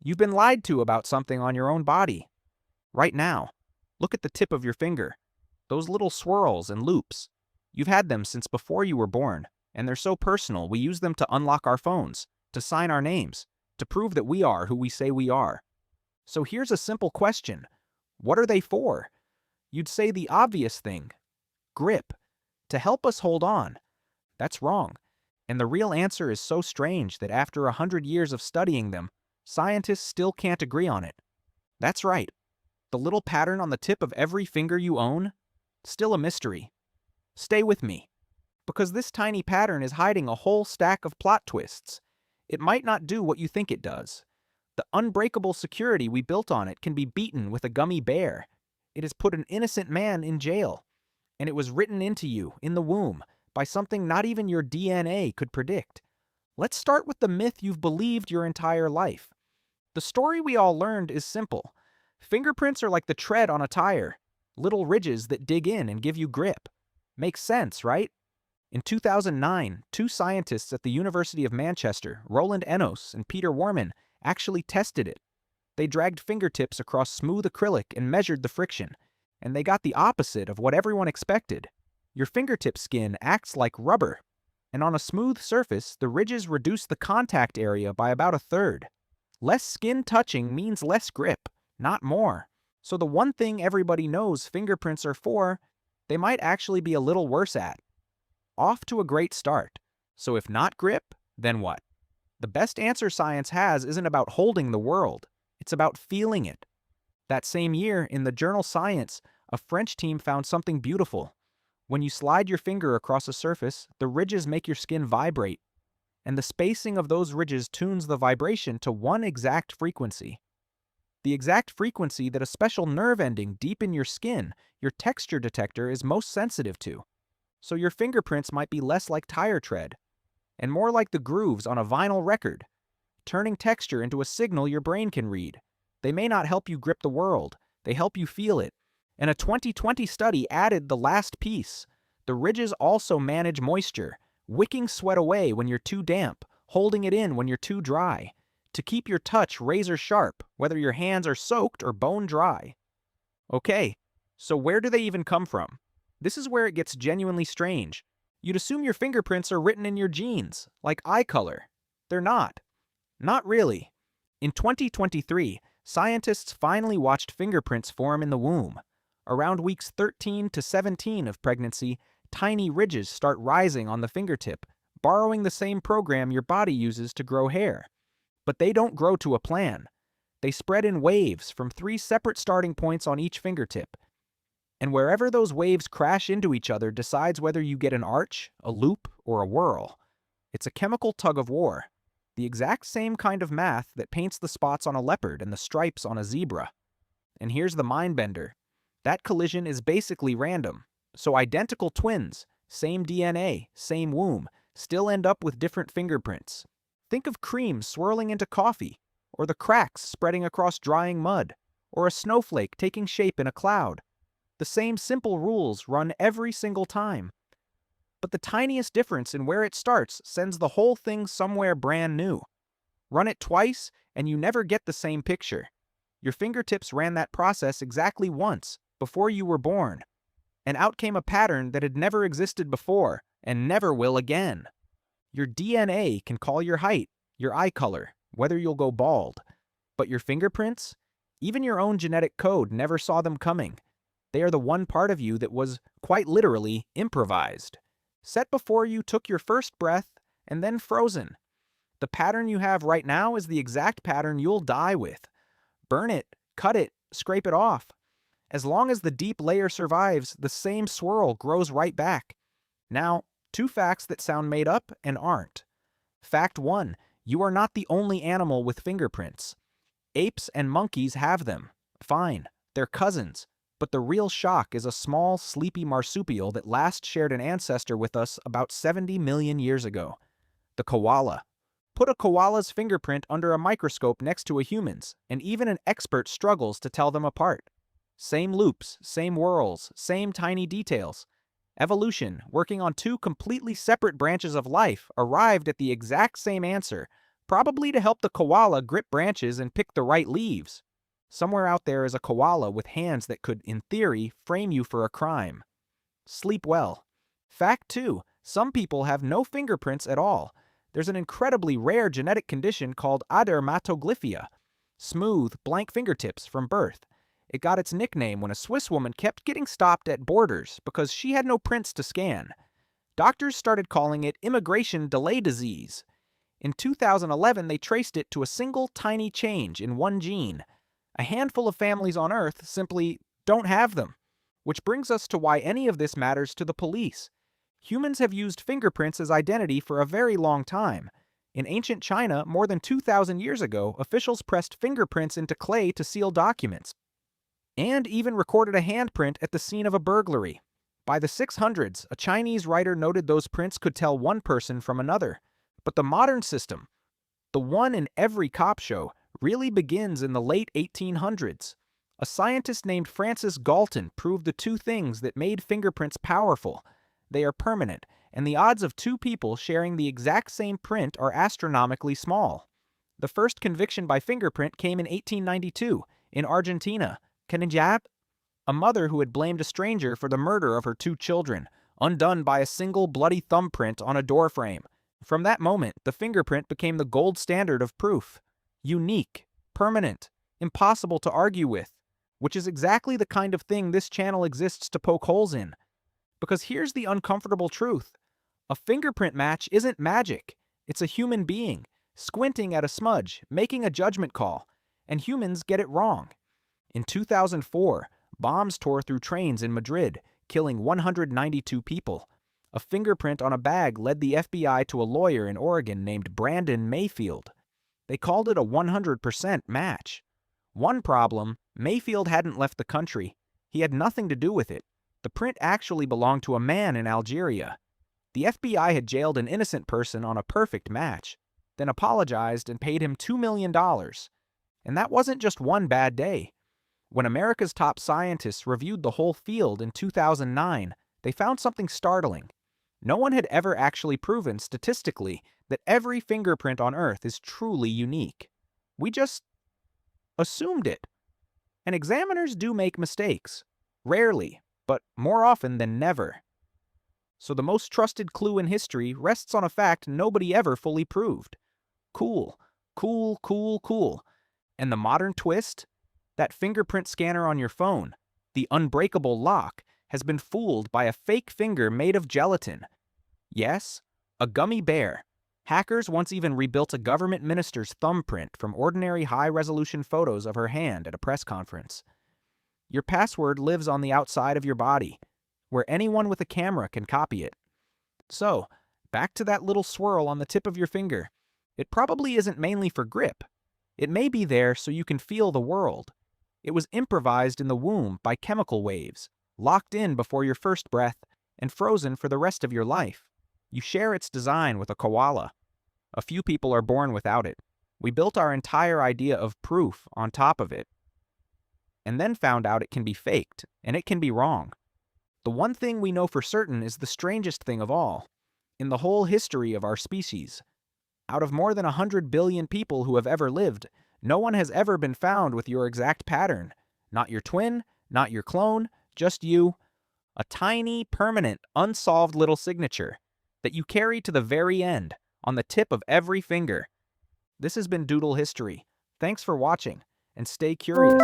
You've been lied to about something on your own body. Right now, look at the tip of your finger. Those little swirls and loops. You've had them since before you were born, and they're so personal we use them to unlock our phones, to sign our names, to prove that we are who we say we are. So here's a simple question. What are they for? You'd say the obvious thing. Grip. To help us hold on. That's wrong. And the real answer is so strange that after 100 years of studying them, scientists still can't agree on it. That's right. The little pattern on the tip of every finger you own? Still a mystery. Stay with me, because this tiny pattern is hiding a whole stack of plot twists. It might not do what you think it does. The unbreakable security we built on it can be beaten with a gummy bear. It has put an innocent man in jail. And it was written into you, in the womb, by something not even your DNA could predict. Let's start with the myth you've believed your entire life. The story we all learned is simple. Fingerprints are like the tread on a tire, little ridges that dig in and give you grip. Makes sense, right? In 2009, two scientists at the University of Manchester, Roland Enos and Peter Warman, actually tested it. They dragged fingertips across smooth acrylic and measured the friction, and they got the opposite of what everyone expected. Your fingertip skin acts like rubber, and on a smooth surface, the ridges reduce the contact area by about a third. Less skin touching means less grip, not more. So the one thing everybody knows fingerprints are for, they might actually be a little worse at. Off to a great start. So if not grip, then what? The best answer science has isn't about holding the world. It's about feeling it. That same year, in the journal Science, a French team found something beautiful. When you slide your finger across a surface, the ridges make your skin vibrate. And the spacing of those ridges tunes the vibration to one exact frequency. The exact frequency that a special nerve ending deep in your skin, your texture detector, is most sensitive to. So your fingerprints might be less like tire tread, and more like the grooves on a vinyl record, turning texture into a signal your brain can read. They may not help you grip the world, they help you feel it. And a 2020 study added the last piece. The ridges also manage moisture, wicking sweat away when you're too damp, holding it in when you're too dry, to keep your touch razor sharp, whether your hands are soaked or bone dry. Okay, so where do they even come from? This is where it gets genuinely strange. You'd assume your fingerprints are written in your genes, like eye color. They're not. Not really. In 2023, scientists finally watched fingerprints form in the womb. Around weeks 13 to 17 of pregnancy, tiny ridges start rising on the fingertip, borrowing the same program your body uses to grow hair. But they don't grow to a plan. They spread in waves from 3 separate starting points on each fingertip. And wherever those waves crash into each other decides whether you get an arch, a loop, or a whirl. It's a chemical tug of war. The exact same kind of math that paints the spots on a leopard and the stripes on a zebra. And here's the mind bender. That collision is basically random. So identical twins, same DNA, same womb, still end up with different fingerprints. Think of cream swirling into coffee, or the cracks spreading across drying mud, or a snowflake taking shape in a cloud. The same simple rules run every single time. But the tiniest difference in where it starts sends the whole thing somewhere brand new. Run it twice, and you never get the same picture. Your fingertips ran that process exactly once, before you were born. And out came a pattern that had never existed before, and never will again. Your DNA can call your height, your eye color, whether you'll go bald. But your fingerprints? Even your own genetic code never saw them coming. They are the one part of you that was, quite literally, improvised. Set before you took your first breath, and then frozen. The pattern you have right now is the exact pattern you'll die with. Burn it, cut it, scrape it off. As long as the deep layer survives, the same swirl grows right back. Now, 2 facts that sound made up and aren't. Fact 1, you are not the only animal with fingerprints. Apes and monkeys have them. Fine, they're cousins. But the real shock is a small, sleepy marsupial that last shared an ancestor with us about 70 million years ago. The koala. Put a koala's fingerprint under a microscope next to a human's, and even an expert struggles to tell them apart. Same loops, same whirls, same tiny details. Evolution, working on 2 completely separate branches of life, arrived at the exact same answer, Probably to help the koala grip branches and pick the right leaves. Somewhere out there is a koala with hands that could, in theory, frame you for a crime. Sleep well. Fact 2. Some people have no fingerprints at all. There's an incredibly rare genetic condition called adermatoglyphia, smooth, blank fingertips from birth. It got its nickname when a Swiss woman kept getting stopped at borders because she had no prints to scan. Doctors started calling it immigration delay disease. In 2011, they traced it to a single tiny change in one gene. A handful of families on Earth simply don't have them. Which brings us to why any of this matters to the police. Humans have used fingerprints as identity for a very long time. In ancient China, more than 2,000 years ago, officials pressed fingerprints into clay to seal documents, and even recorded a handprint at the scene of a burglary. By the 600s, a Chinese writer noted those prints could tell one person from another. But the modern system, the one in every cop show, really begins in the late 1800s. A scientist named Francis Galton proved the two things that made fingerprints powerful. They are permanent, and the odds of two people sharing the exact same print are astronomically small. The first conviction by fingerprint came in 1892, in Argentina. A mother who had blamed a stranger for the murder of her two children, undone by a single bloody thumbprint on a doorframe. From that moment, the fingerprint became the gold standard of proof. Unique, permanent, impossible to argue with, which is exactly the kind of thing this channel exists to poke holes in. Because here's the uncomfortable truth. A fingerprint match isn't magic. It's a human being, squinting at a smudge, making a judgment call, and humans get it wrong. In 2004, bombs tore through trains in Madrid, killing 192 people. A fingerprint on a bag led the FBI to a lawyer in Oregon named Brandon Mayfield. They called it a 100% match. One problem, Mayfield hadn't left the country. He had nothing to do with it. The print actually belonged to a man in Algeria. The FBI had jailed an innocent person on a perfect match, then apologized and paid him $2 million. And that wasn't just one bad day. When America's top scientists reviewed the whole field in 2009, they found something startling. No one had ever actually proven statistically that every fingerprint on Earth is truly unique. We just assumed it. And examiners do make mistakes. Rarely, but more often than never. So the most trusted clue in history rests on a fact nobody ever fully proved. Cool, cool, cool, cool. And the modern twist? That fingerprint scanner on your phone, the unbreakable lock, has been fooled by a fake finger made of gelatin. Yes, a gummy bear. Hackers once even rebuilt a government minister's thumbprint from ordinary high-resolution photos of her hand at a press conference. Your password lives on the outside of your body, where anyone with a camera can copy it. So, back to that little swirl on the tip of your finger. It probably isn't mainly for grip. It may be there so you can feel the world. It was improvised in the womb by chemical waves, locked in before your first breath, and frozen for the rest of your life. You share its design with a koala. A few people are born without it. We built our entire idea of proof on top of it, and then found out it can be faked, and it can be wrong. The one thing we know for certain is the strangest thing of all. In the whole history of our species, out of more than 100 billion people who have ever lived, no one has ever been found with your exact pattern. Not your twin, not your clone, just you. A tiny, permanent, unsolved little signature that you carry to the very end, on the tip of every finger. This has been Doodle History. Thanks for watching, and stay curious.